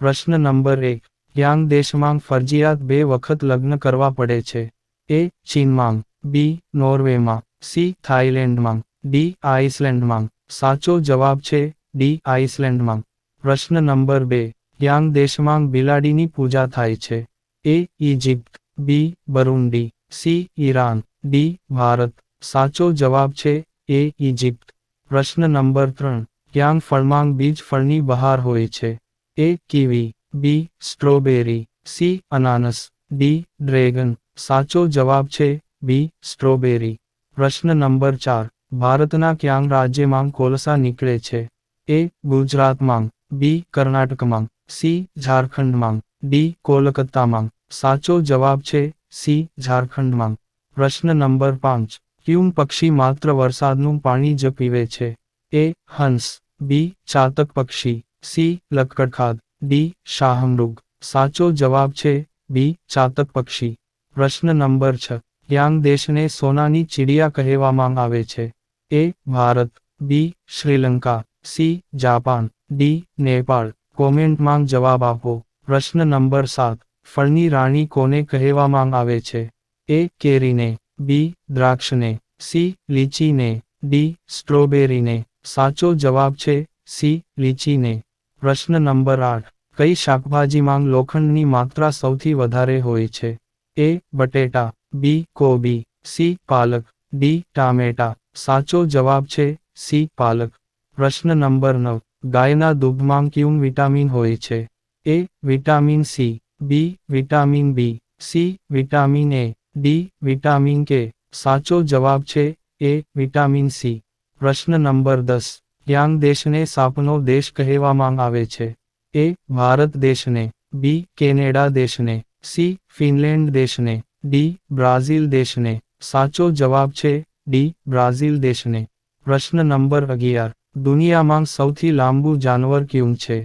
પ્રશ્ન નંબર 1 ક્યાં દેશમાં ફરજિયાત 2 વખત લગ્ન કરવા પડે છે? એ. ચીનમાં, બી. નોર્વેમાં, સી. થાઈલેન્ડમાં, ડી. આઇસલેન્ડમાં. સાચો જવાબ છે ડી. આઇસલેન્ડમાં. પ્રશ્ન નંબર 2 ક્યાં દેશમાં બિલાડીની પૂજા થાય છે? A. Egypt, B. Burundi, C. Iran, D. Bharat. સાચો જવાબ છે એ. ઇજિપ્ત. પ્રશ્ન નંબર 3 ક્યાં ફળમાં બીજ ફળની બહાર હોય છે? A. Kiwi, B. Strawberry, C. અનાનસ, ડી. ડ્રેગન. સાચો જવાબ છે બી. સ્ટ્રોબેરી. પ્રશ્ન નંબર 4 ભારતના ક્યાં રાજ્યમાં કોલસા નીકળે છે? એ. ગુજરાતમાં, બી. કર્ણાટકમાં, સી. ઝારખંડમાં, ડી. કોલકાતામાં. સાચો જવાબ છે સી. ઝારખંડમાં. પ્રશ્ન નંબર 5 ક્યું પક્ષી માત્ર વરસાદનું પાણી જ પીવે છે? એ. હંસ, બી. ચાતક પક્ષી, સી. લક્કડખાદ, ડી. શાહમૃગ. સાચો જવાબ છે બી. ચાતક પક્ષી. પ્રશ્ન નંબર 6 ક્યાં દેશને સોનાની ચિડિયા કહેવામાં આવે છે? A. Bharat, B. Sri Lanka, C. Japan, D. Nepal. કોમેન્ટમાં જવાબ આપો. પ્રશ્ન નંબર 7 ફળની રાણી કોને કહેવામાં આવે છે? એ. કેરીને, બી. દ્રાક્ષને, સી. લીચીને, ડી. સ્ટ્રોબેરીને. સાચો જવાબ છે સી. લીચીને. પ્રશ્ન નંબર 8 કઈ શાકભાજીમાં લોખંડની માત્રા સૌથી વધારે હોય છે? એ. બટેટા, બી. કોબી, સી. પાલક, ડી. ટામેટા. સાચો જવાબ છે સી. પાલક. પ્રશ્ન નંબર 9 ગાયના દૂધમાં ક્યું વિટામિન હોય છે? A. Vitamin C, B. Vitamin B, C. Vitamin A, D. Vitamin K. સાચો જવાબ છે એ. Vitamin C. પ્રશ્ન નંબર 10 ક્યાં દેશને સાપનો દેશ કહેવામાં આવે છે? એ. ભારત દેશને, બી. કેનેડા દેશને, સી. ફિનલેન્ડ દેશને, ડી. બ્રાઝિલ દેશને. સાચો જવાબ છે ડી. બ્રાઝિલ દેશને. પ્રશ્ન નંબર 11 દુનિયામાં સૌથી લાંબુ જાનવર કયું છે?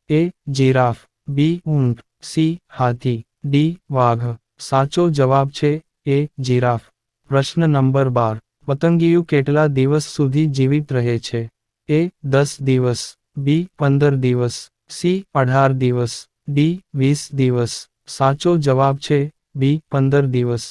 એ. જીરાફ, બી. ઊંટ, સી. હાથી, ડી. વાઘ. સાચો જવાબ છે એ. જીરાફ. પ્રશ્ન નંબર 12 પતંગિયું કેટલા દિવસ સુધી જીવિત રહે છે? એ. 10 દિવસ, બી. 15 દિવસ, સી. 18 દિવસ, ડી. 20 દિવસ. સાચો જવાબ છે બી. 15 દિવસ.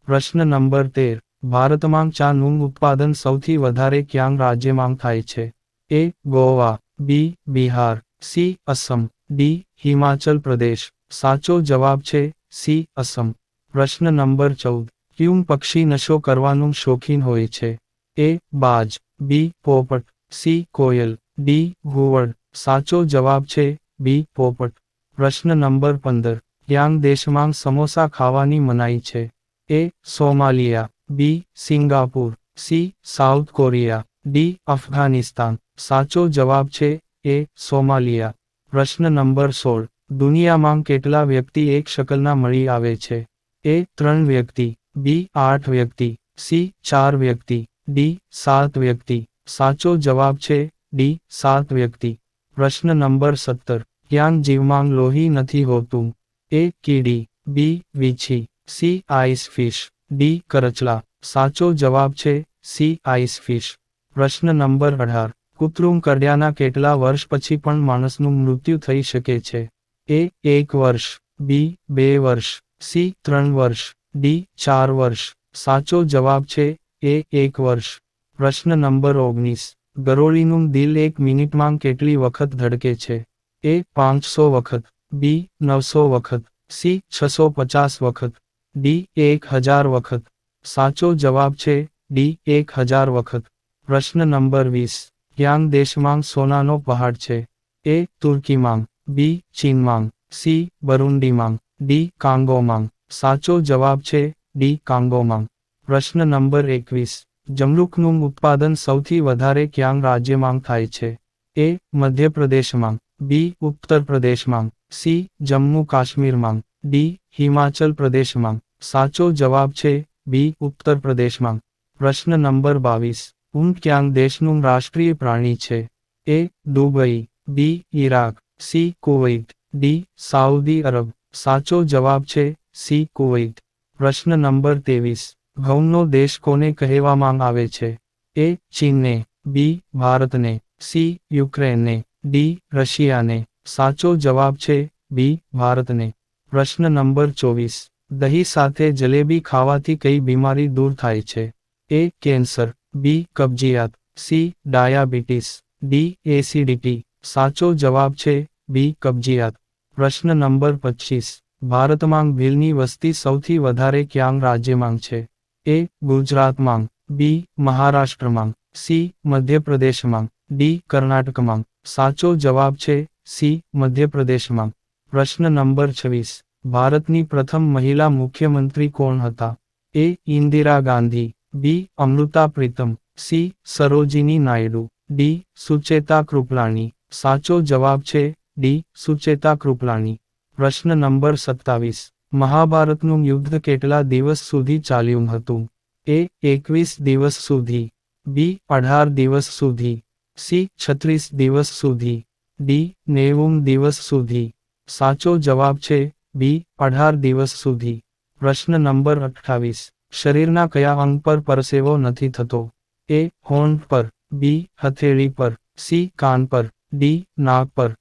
પ્રશ્ન નંબર 13 ભારતમાં ચાનું ઉત્પાદન સૌથી વધારે ક્યાં રાજ્યમાં થાય છે? એ. ગોવા, બી. બિહાર, સી. અસમ, ડી. હિમાચલ પ્રદેશ. સાચો જવાબ છે સી. અસમ. પ્રશ્ન નંબર 14 ક્યું પક્ષી નશો કરવાનું શોખીન હોય છે? એ. બાજ, બી. પોપટ, સી. કોયલ, ડી. ઘુવડ. સાચો જવાબ છે બી. પોપટ. પ્રશ્ન નંબર 15 ક્યાં દેશમાં સમોસા ખાવાની મનાઈ છે? A. Somalia, B. Singapore, C. South Korea, D. Afghanistan. સાચો જવાબ છે એ. સોમાલિયા. પ્રશ્ન નંબર 16 દુનિયામાં કેટલા વ્યક્તિ એક શકલના મળી આવે છે? એ. 3 વ્યક્તિ, બી. 8 વ્યક્તિ, સી. 4 વ્યક્તિ, ડી. 7 વ્યક્તિ. સાચો જવાબ છે ડી. 7 વ્યક્તિ. પ્રશ્ન નંબર 17 ક્યાં જીવમાં લોહી નથી હોતું? એ. કીડી, બી. વીછી, સી. Ice fish, D. કરચલા. સાચો જવાબ છે સી. Ice fish. પ્રશ્ન નંબર 18 કૃત્રિમ કરડ્યાના કેટલા વર્ષ પછી પણ માણસનું મૃત્યુ થઈ શકે છે? એ. 1 વર્ષ, બી. 2 વર્ષ, સી. 3 વર્ષ, ડી. 4 વર્ષ. સાચો જવાબ છે એ. 1 વર્ષ. પ્રશ્ન નંબર 19 ગરોળીનું દિલ 1 મિનિટમાં કેટલી વખત ધડકે છે? એ. 500 વખત, બી. 900 વખત, સી. 650 વખત, ડી. 1000 વખત. સાચો જવાબ છે ડી. 1000 વખત. પ્રશ્ન નંબર 20 ક્યાં દેશમાં સોનાનો પહાડ છે? એ. તુર્કીમાં, બી. ચીનમાં, સી. બરુંડીમાં, ડી. કાંગોમાં. સાચો જવાબ છે ડી. કાંગોમાં. પ્રશ્ન નંબર 21 જમરૂખનું ઉત્પાદન સૌથી વધારે ક્યાં રાજ્યમાં થાય છે? એ. મધ્યપ્રદેશમાં, બી. ઉત્તર પ્રદેશમાં, સી. જમ્મુ કાશ્મીરમાં, ડી. હિમાચલ પ્રદેશમાં. સાચો જવાબ છે બી. ઉત્તર પ્રદેશમાં. પ્રશ્ન નંબર 22 ઊંટ ક્યાં દેશનું રાષ્ટ્રીય પ્રાણી છે? A. Dubai, B. Iraq, C. Kuwait, D. Saudi Arab. સાચો જવાબ છે સી. કુવૈત. પ્રશ્ન નંબર 23 ઘઉંનો દેશ કોને કહેવામાં આવે છે? એ. ચીનને, બી. ભારતને, સી. યુક્રેનને, ડી. રશિયાને. સાચો જવાબ છે બી ભારતને। પ્રશ્ન નંબર 24, દહીં સાથે જલેબી ખાવાથી કઈ બીમારી દૂર થાય છે? એ કેન્સર, બી કબજિયાત, સી ડાયાબિટીસ, ડી એસિડિટી। સાચો જવાબ છે બી કબજિયાત। પ્રશ્ન નંબર 25, ભારતમાં ભીલની વસ્તી સૌથી વધારે ક્યાં રાજ્યમાં છે? એ ગુજરાતમાં, બી મહારાષ્ટ્રમાં, સી મધ્યપ્રદેશમાં, ડી કર્ણાટકમાં। સાચો જવાબ છે સી મધ્યપ્રદેશમાં। પ્રશ્ન નંબર 26, ભારતની પ્રથમ મહિલા મુખ્યમંત્રી કોણ હતા? એ ઇન્દિરા ગાંધી, બી અમૃતા પ્રીતમ, સી સરોજિની નાયડુ, ડી સુચેતા કૃપલાણી। સાચો જવાબ છે ડી સુચેતા કૃપલાણી। પ્રશ્ન નંબર 27, મહાભારતનું યુદ્ધ કેટલા દિવસ સુધી ચાલ્યું હતું? એ 21 દિવસ સુધી, બી 18 દિવસ સુધી, સી 36 દિવસ સુધી, ડી 90 દિવસ સુધી। સાચો જવાબ છે બી 18 દિવસ સુધી। પ્રશ્ન નંબર 28, શરીરના કયા અંગ પર પરસેવો નથી થતો? એ હોઠ પર, બી હથેળી પર, સી કાન પર, ડી નાક પર।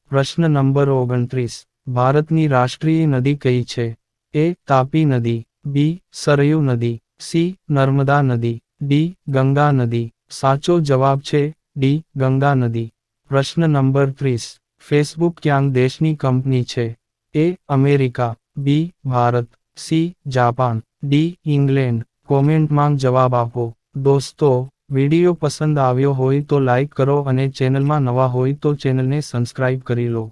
પ્રશ્ન નંબર 29, ભારતની રાષ્ટ્રીય નદી કઈ છે? એ તાપી નદી, બી સરયુ નદી, સી નર્મદા નદી, ડી ગંગા નદી। સાચો જવાબ છે ડી ગંગા નદી। પ્રશ્ન નંબર 30, ફેસબુક ક્યાં દેશની કંપની છે? A America, B Bharat, C Japan, D England. કોમેન્ટમાં જવાબ આપો। દોસ્તો, વિડિયો પસંદ આવ્યો હોય તો લાઈક કરો અને ચેનલમાં નવા હોય તો ચેનલને સબસ્ક્રાઇબ કરી લો।